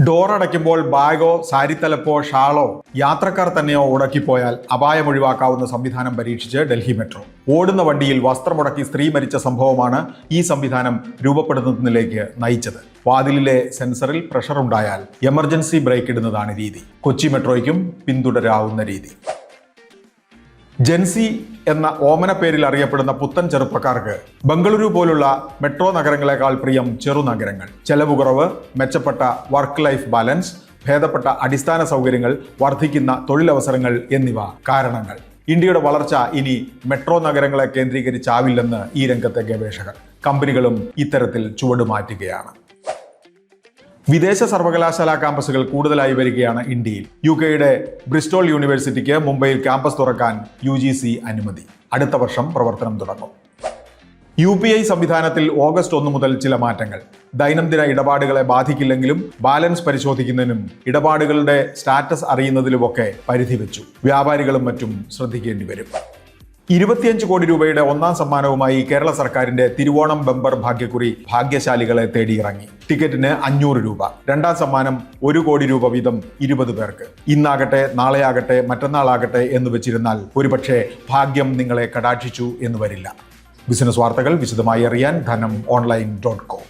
ഡോറടയ്ക്കുമ്പോൾ ബാഗോ സാരിത്തലപ്പോ ഷാളോ യാത്രക്കാർ തന്നെയോ ഉടക്കിപ്പോയാൽ അപായം ഒഴിവാക്കാവുന്ന സംവിധാനം പരീക്ഷിച്ച് ഡൽഹി മെട്രോ. ഓടുന്ന വണ്ടിയിൽ വസ്ത്രമുടക്കി സ്ത്രീ മരിച്ച സംഭവമാണ് ഈ സംവിധാനം രൂപപ്പെടുന്നതിലേക്ക് നയിച്ചത്. വാതിലിലെ സെൻസറിൽ പ്രഷർ ഉണ്ടായാൽ എമർജൻസി ബ്രേക്ക് ഇടുന്നതാണ് രീതി. കൊച്ചി മെട്രോയ്ക്കും പിന്തുടരാവുന്ന രീതി. ജെൻസി എന്ന ഓമന പേരിൽ അറിയപ്പെടുന്ന പുത്തൻ ചെറുപ്പക്കാർക്ക് ബംഗളൂരു പോലുള്ള മെട്രോ നഗരങ്ങളെക്കാൾ പ്രിയം ചെറുനഗരങ്ങൾ. ചെലവ് കുറവ്, മെച്ചപ്പെട്ട വർക്ക് ലൈഫ് ബാലൻസ്, ഭേദപ്പെട്ട അടിസ്ഥാന സൗകര്യങ്ങൾ, വർദ്ധിക്കുന്ന തൊഴിലവസരങ്ങൾ എന്നിവ കാരണങ്ങൾ. ഇന്ത്യയുടെ വളർച്ച ഇനി മെട്രോ നഗരങ്ങളെ കേന്ദ്രീകരിച്ചാവില്ലെന്ന് ഈ രംഗത്തെ ഗവേഷകർ. കമ്പനികളും ഇത്തരത്തിൽ ചുവടുമാറ്റുകയാണ്. വിദേശ സർവകലാശാല ക്യാമ്പസുകൾ കൂടുതലായി വരികയാണ് ഇന്ത്യയിൽ. UK-യുടെ ബ്രിസ്റ്റോൾ യൂണിവേഴ്സിറ്റിക്ക് മുംബൈയിൽ ക്യാമ്പസ് തുറക്കാൻ UGC അനുമതി. അടുത്ത വർഷം പ്രവർത്തനം തുടങ്ങും. UPI സംവിധാനത്തിൽ ഓഗസ്റ്റ് 1 മുതൽ ചില മാറ്റങ്ങൾ. ദൈനംദിന ഇടപാടുകളെ ബാധിക്കില്ലെങ്കിലും ബാലൻസ് പരിശോധിക്കുന്നതിനും ഇടപാടുകളുടെ സ്റ്റാറ്റസ് അറിയുന്നതിലുമൊക്കെ പരിധി വെച്ചു. വ്യാപാരികളും മറ്റും ശ്രദ്ധിക്കേണ്ടി വരും. 25 കോടി രൂപയുടെ ഒന്നാം സമ്മാനവുമായി കേരള സർക്കാരിന്റെ തിരുവോണം ബമ്പർ ഭാഗ്യക്കുറി ഭാഗ്യശാലികളെ തേടിയിറങ്ങി. ടിക്കറ്റിന് 500 രൂപ. രണ്ടാം സമ്മാനം 1 കോടി രൂപ വീതം 20 പേർക്ക്. ഇന്നാകട്ടെ, നാളെയാകട്ടെ, മറ്റന്നാളാകട്ടെ എന്ന് വെച്ചിരുന്നാൽ ഒരുപക്ഷെ ഭാഗ്യം നിങ്ങളെ കടാക്ഷിച്ചു എന്ന് വരില്ല. ബിസിനസ് വാർത്തകൾ വിശദമായി അറിയാൻ ധനം online.com.